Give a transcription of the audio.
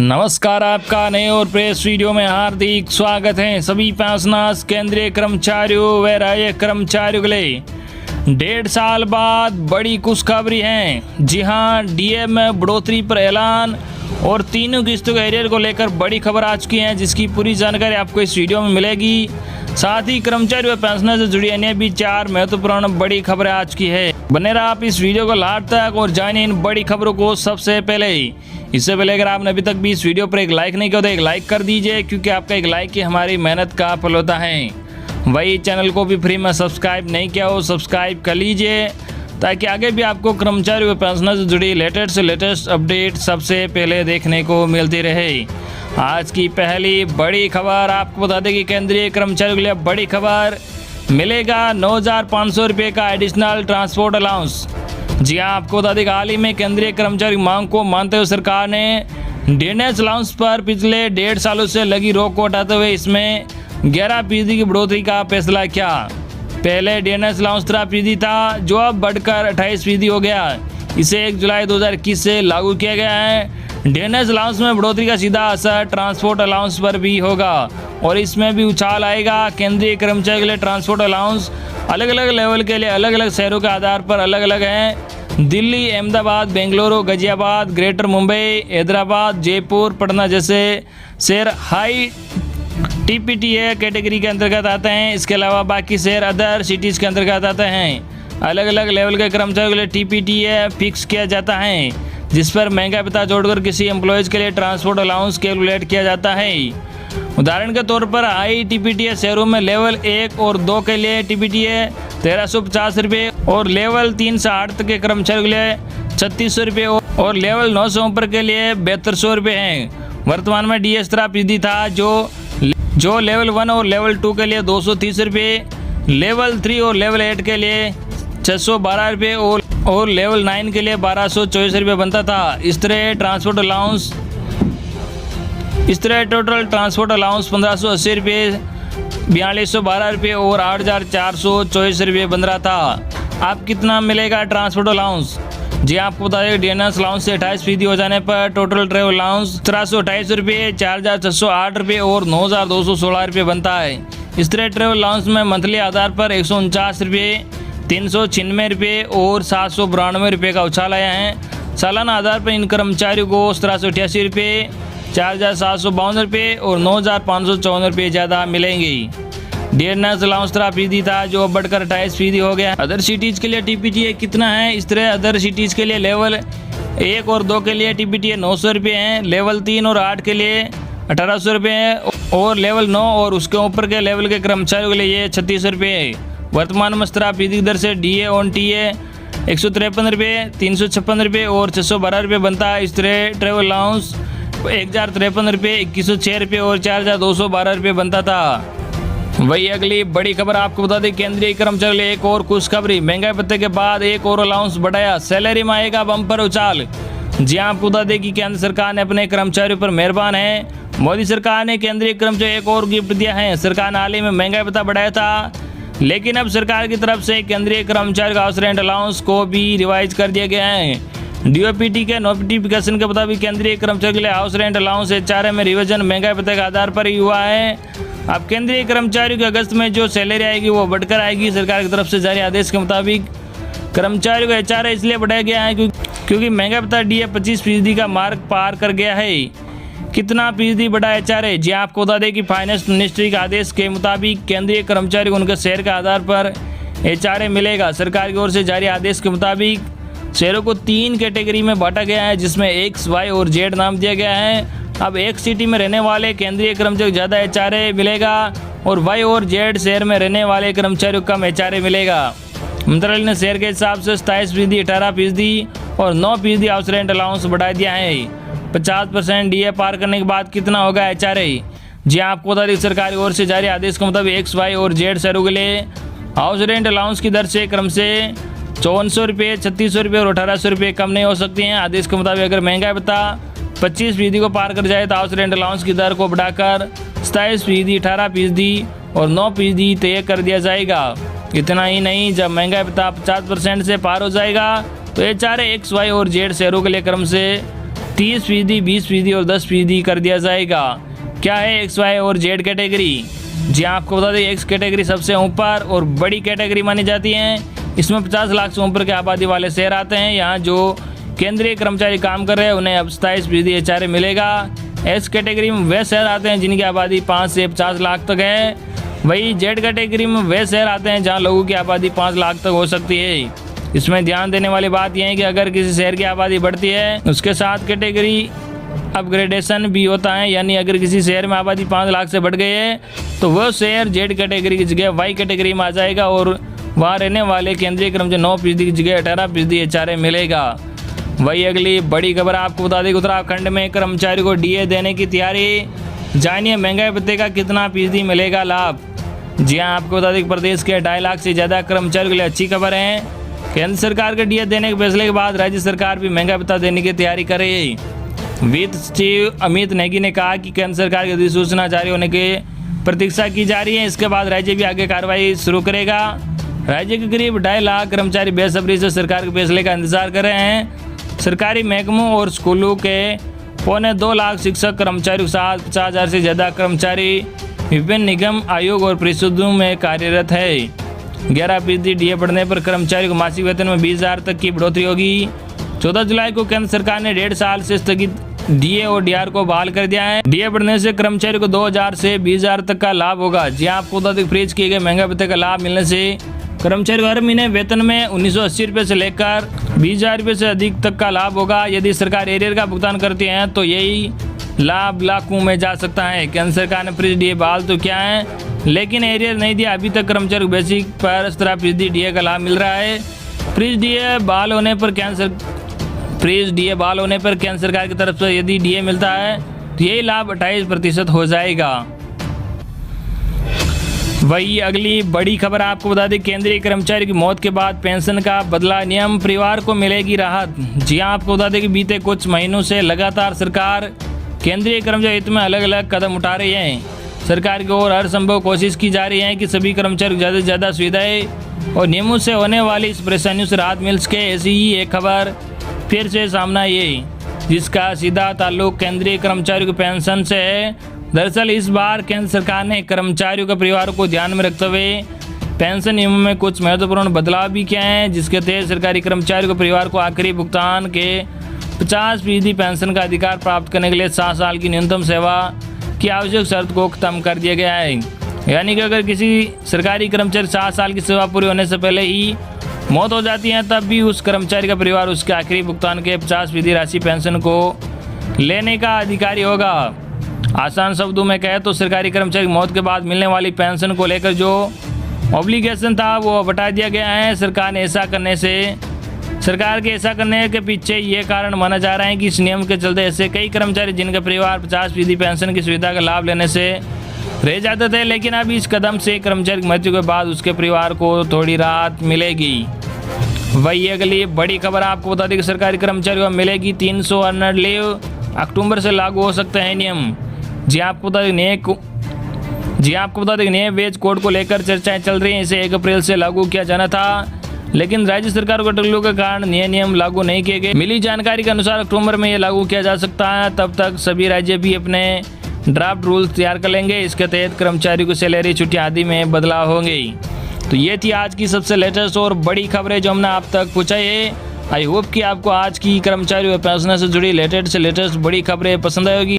नमस्कार, आपका नए और प्रेस वीडियो में हार्दिक स्वागत है। सभी पेंशनर्स, केंद्रीय कर्मचारियों व राज्य कर्मचारियों के लिए 1.5 साल बाद बड़ी खुशखबरी है। जी हां, डीए में बढ़ोतरी पर ऐलान और तीनों किस्तों के एरियर को लेकर बड़ी खबर आ चुकी है, जिसकी पूरी जानकारी आपको इस वीडियो में मिलेगी। साथ ही कर्मचारी व पेंशनर से जुड़ी अन्य भी 4 महत्वपूर्ण बड़ी खबरें आ चुकी है। बने रहा आप इस वीडियो को लास्ट तक और जानिए इन बड़ी खबरों को सबसे पहले। इससे पहले अगर आपने अभी तक भी इस वीडियो पर एक लाइक नहीं किया तो एक लाइक कर दीजिए, क्योंकि आपका एक लाइक ही हमारी मेहनत का फल होता है। वही चैनल को भी फ्री में सब्सक्राइब नहीं किया हो, सब्सक्राइब कर लीजिए, ताकि आगे भी आपको कर्मचारी व पेंशनर से जुड़ी लेटेस्ट अपडेट सबसे पहले देखने को मिलती रहे। आज की पहली बड़ी खबर आपको बता दें कि केंद्रीय कर्मचारियों के लिए बड़ी खबर, मिलेगा 9,500 रुपये का एडिशनल ट्रांसपोर्ट अलाउंस। जी हाँ, आपको बता दें हाल ही में केंद्रीय कर्मचारी मांग को मानते हुए सरकार ने डीएनएस अलाउंस पर पिछले 1.5 सालों से लगी रोक को हटाते हुए इसमें 11% की बढ़ोतरी का फैसला किया। पहले डीएनएस अलाउंस 13% था, जो अब बढ़कर 28% हो गया। इसे 1 जुलाई 2021 से लागू किया गया है। डीएनएस अलाउंस में बढ़ोतरी का सीधा असर ट्रांसपोर्ट अलाउंस पर भी होगा और इसमें भी उछाल आएगा। केंद्रीय कर्मचारी के लिए ट्रांसपोर्ट अलाउंस अलग अलग लेवल के लिए अलग अलग शहरों के आधार पर अलग अलग हैं। दिल्ली, अहमदाबाद, बेंगलुरु, गाजियाबाद, ग्रेटर मुंबई, हैदराबाद, जयपुर, पटना जैसे शहर हाई टीपीटीए कैटेगरी के अंतर्गत आते हैं। इसके अलावा बाकी शहर अदर सिटीज़ के अंतर्गत आते हैं। अलग अलग लेवल के कर्मचारियों के लिए टीपीटीए फिक्स किया जाता है, जिस पर महंगा भत्ता जोड़कर किसी एम्प्लॉयज़ के लिए ट्रांसपोर्ट अलाउंस कैलकुलेट किया जाता है। उदाहरण के तौर पर हाई टीपीटीए शहरों में लेवल 1 और 2 के लिए टीपीटीए 1350 रुपये और लेवल 3 से 8 तक के कर्मचारियों के लिए 3600 रुपये और लेवल 9 से ऊपर के लिए 7200 रुपये हैं। वर्तमान में डीएस 13% था, जो लेवल 1 और लेवल 2 के लिए 230 रुपये, लेवल 3 और लेवल 8 के लिए 612 रुपये और लेवल 9 के लिए 1224 रुपये बनता था। इस तरह टोटल ट्रांसपोर्ट अलाउंस 1580 रुपये, 4212 रुपये और 8424 रुपये बन रहा था। अब कितना मिलेगा ट्रांसपोर्ट अलाउंस? जी आपको बता दें, डीएनएस अलाउंस से 28% हो जाने पर टोटल ट्रेवल अलाउंस 1328 रुपये, 4608 रुपये और 9216 रुपये बनता है। इस तरह ट्रेवल अलाउंस में मंथली आधार पर 149 रुपये, 396 रुपये और 792 रुपये का उछाल आया है। सालाना आधार पर इन कर्मचारियों को 1788 रुपये, 4752 रुपये और 9554 रुपये ज़्यादा मिलेंगे। डीएनएस अलाउंस 13% था, जो अब बढ़कर 28% हो गया। अदर सिटीज़ के लिए टीपीटीए कितना है? इस तरह अदर सिटीज़ के लिए लेवल 1 और 2 के लिए टीपीटीए 900 रुपये हैं, लेवल 3 और 8 के लिए 1800 रुपये हैं और लेवल 9 और उसके ऊपर के लेवल के कर्मचारियों के लिए ये 3600 रुपये है। वर्तमान में 17% दर से डीए ऑन टीए 153 रुपये, 356 रुपये और 612 रुपये बनता है। इस तरह ट्रेवल अलाउंस 1053 रुपये, 2106 रुपये और 4212 रुपये बनता था। वही अगली बड़ी खबर आपको बता दें, केंद्रीय कर्मचारी के लिए एक और खुशखबरी, महंगाई भत्ते के बाद एक और अलाउंस बढ़ाया, सैलरी में आएगा बम्पर उछाल। जी आपको बता दें कि केंद्र सरकार ने अपने कर्मचारियों पर मेहरबान है। मोदी सरकार ने केंद्रीय कर्मचारियों एक और गिफ्ट दिया है। सरकार ने हाल ही में महंगाई भत्ता बढ़ाया था, लेकिन अब सरकार की तरफ से केंद्रीय कर्मचारी का हाउस रेंट अलाउंस को भी रिवाइज कर दिया गया है। डीओपीटी के नोटिफिकेशन के मुताबिक केंद्रीय कर्मचारी के लिए हाउस रेंट अलाउंस एचआरए में रिवीजन महंगाई भत्ते के आधार पर ही हुआ है। अब केंद्रीय कर्मचारियों के अगस्त में जो सैलरी आएगी वो बढ़कर आएगी। सरकार की तरफ से जारी आदेश के मुताबिक कर्मचारियों का एचआरए इसलिए बढ़ाया गया है क्योंकि महंगाई भत्ता डीए 25% का मार्क पार कर गया है। कितना फीसदी बढ़ा एचआरए? जी आपको बता दें कि फाइनेंस मिनिस्ट्री के आदेश के मुताबिक केंद्रीय कर्मचारी को उनके शहर के आधार पर एचआरए मिलेगा। सरकार की ओर से जारी आदेश के मुताबिक शहरों को 3 कैटेगरी में बांटा गया है, जिसमें एक्स, वाई और जेड नाम दिया गया है। अब एक सिटी में रहने वाले केंद्रीय कर्मचारी ज़्यादा एचआरए मिलेगा और वाई और जेड शहर में रहने वाले कर्मचारियों को कम एचआरए मिलेगा। मंत्रालय ने शहर के हिसाब से 27%, 18% और 9% हाउस रेंट अलाउंस बढ़ा दिया है। 50% डीए पार करने के बाद कितना होगा एचआरए? जी आपको बता दें, सरकार की ओर से जारी आदेश के मुताबिक एक्स, वाई और जेड शहरों के लिए हाउस रेंट अलाउंस की दर से क्रम से 5400 रुपये, 3600 रुपये और 1800 रुपये कम नहीं हो सकती हैं। आदेश के मुताबिक अगर महंगाई भत्ता 25% को पार कर जाए तो हाउस रेंट अलाउंस की दर को बढ़ाकर 27%, 18% और 9% तय कर दिया जाएगा। इतना ही नहीं, जब महंगाई भत्ता 50% से पार हो जाएगा तो एचआरए एक्स, वाई और जेड शहरों के लिए क्रम से 30%, 20% और 10% कर दिया जाएगा। क्या है एक्स, वाई और जेड कैटेगरी? जी आपको बता दें, एक्स कैटेगरी सबसे ऊपर और बड़ी कैटेगरी मानी जाती है। इसमें 50 लाख से ऊपर की आबादी वाले शहर आते हैं। यहाँ जो केंद्रीय कर्मचारी काम कर रहे हैं उन्हें अब 27% एचआरए मिलेगा। एस कैटेगरी में वे शहर आते हैं जिनकी आबादी 5 से 50 लाख तक है। वही जेड कैटेगरी में वे शहर आते हैं जहाँ लोगों की आबादी 5 लाख तक हो सकती है। इसमें ध्यान देने वाली बात यह है कि अगर किसी शहर की आबादी बढ़ती है उसके साथ कैटेगरी अपग्रेडेशन भी होता है, यानी अगर किसी शहर में आबादी 5 लाख से बढ़ गई है तो वह शहर जेड कैटेगरी की जगह वाई कैटेगरी में आ जाएगा और वहाँ रहने वाले केंद्रीय कर्मचारी 9% की जगह 18% एचआरए मिलेगा। वही अगली बड़ी खबर आपको बता दें, उत्तराखंड में कर्मचारी को डीए देने की तैयारी। जानिए महंगाई भत्ते का कितना फीसदी मिलेगा लाभ। जी हाँ, आपको बता दें प्रदेश के 2.5 लाख से ज़्यादा कर्मचारियों के लिए अच्छी खबर है। केंद्र सरकार के डीए देने के फैसले के बाद राज्य सरकार भी महंगाई भत्ता देने की तैयारी कर रही है। वित्त सचिव अमित नेगी ने कहा कि केंद्र सरकार की अधिसूचना जारी होने की प्रतीक्षा की जा रही है। इसके बाद राज्य भी आगे कार्रवाई शुरू करेगा। राज्य के करीब 2.5 लाख कर्मचारी बेसब्री से सरकार के फैसले का इंतजार कर रहे हैं। सरकारी महकमों और स्कूलों के 2.25 लाख शिक्षक कर्मचारियों के साथ 50,000 से ज़्यादा कर्मचारी विभिन्न निगम, आयोग और परिषदों में कार्यरत है। 11% डीए बढ़ने पर कर्मचारियों को मासिक वेतन में 20,000 तक की बढ़ोतरी होगी। 14 जुलाई को केंद्र सरकार ने 1.5 साल से स्थगित डीए और डीआर को बहाल कर दिया है। डीए बढ़ने से कर्मचारियों को 2,000 से 20,000 तक का लाभ होगा। जी आपको बता दें, फ्रीज किए गए महंगाई भत्ते का लाभ मिलने से कर्मचारी को हर महीने वेतन में 1980 रुपये से लेकर 20,000 रुपये से अधिक तक का लाभ होगा। यदि सरकार एरियर का भुगतान करती है तो यही लाभ लाखों में जा सकता है। केंद्र सरकार ने फ्रीज डीए बहाल तो क्या है, लेकिन एरियर नहीं दिया। अभी तक कर्मचारी को बेसिक पर 17% डीए का लाभ मिल रहा है। फ्रीज डीए बहाल होने पर केंद्र सरकार की तरफ से यदि डीए मिलता है तो यही लाभ 28% हो जाएगा। वही अगली बड़ी खबर आपको बता दें, केंद्रीय कर्मचारी की मौत के बाद पेंशन का बदला नियम, परिवार को मिलेगी राहत। जी हाँ, आपको बता दें कि बीते कुछ महीनों से लगातार सरकार केंद्रीय कर्मचारी हित में अलग अलग कदम उठा रही है। सरकार की ओर हर संभव कोशिश की जा रही है कि सभी कर्मचारियों को ज़्यादा से ज़्यादा सुविधाएं और नियमों से होने वाली इस परेशानियों से राहत मिल सके। ऐसी ही एक खबर फिर से सामने आई है जिसका सीधा ताल्लुक केंद्रीय कर्मचारियों की पेंशन से है। दरअसल इस बार केंद्र सरकार ने कर्मचारियों के परिवारों को ध्यान में रखते हुए पेंशन नियमों में कुछ महत्वपूर्ण बदलाव भी किए हैं, जिसके तहत सरकारी कर्मचारियों के परिवार को आखिरी भुगतान के 50% पेंशन का अधिकार प्राप्त करने के लिए 7 साल की न्यूनतम सेवा की आवश्यक शर्त को खत्म कर दिया गया है। यानी कि अगर किसी सरकारी कर्मचारी 7 साल की सेवा पूरी होने से पहले ही मौत हो जाती है तब भी उस कर्मचारी का परिवार उसके आखिरी भुगतान के 50% राशि पेंशन को लेने का अधिकारी होगा। आसान शब्दों में कहे तो सरकारी कर्मचारी की मौत के बाद मिलने वाली पेंशन को लेकर जो ऑब्लिगेशन था वो हटा दिया गया है। सरकार के ऐसा करने के पीछे ये कारण माना जा रहा है कि इस नियम के चलते ऐसे कई कर्मचारी जिनका परिवार 50% पेंशन की सुविधा का लाभ लेने से रह जाते थे, लेकिन अब इस कदम से कर्मचारी की मृत्यु के बाद उसके परिवार को थोड़ी राहत मिलेगी। वही अगली बड़ी खबर आपको बता दें कि सरकारी कर्मचारियों को मिलेगी 300 अर्नड लीव, अक्टूबर से लागू हो सकते हैं नियम। जी आपको बता दें नए वेज कोड को लेकर चर्चाएं चल रही हैं। इसे 1 अप्रैल से लागू किया जाना था, लेकिन राज्य सरकार को टल्लू के कारण नए नियम लागू नहीं किए गए। मिली जानकारी के अनुसार अक्टूबर में ये लागू किया जा सकता है। तब तक सभी राज्य भी अपने ड्राफ्ट रूल्स तैयार कर लेंगे। इसके तहत कर्मचारियों को सैलरी, छुट्टी आदि में बदलाव होंगे। तो ये थी आज की सबसे लेटेस्ट और बड़ी खबरें जो हमने आप तक पहुँचाई है। आई होप कि आपको आज की कर्मचारियों और पेंशनर से जुड़ी लेटेस्ट बड़ी खबरें पसंद आएगी।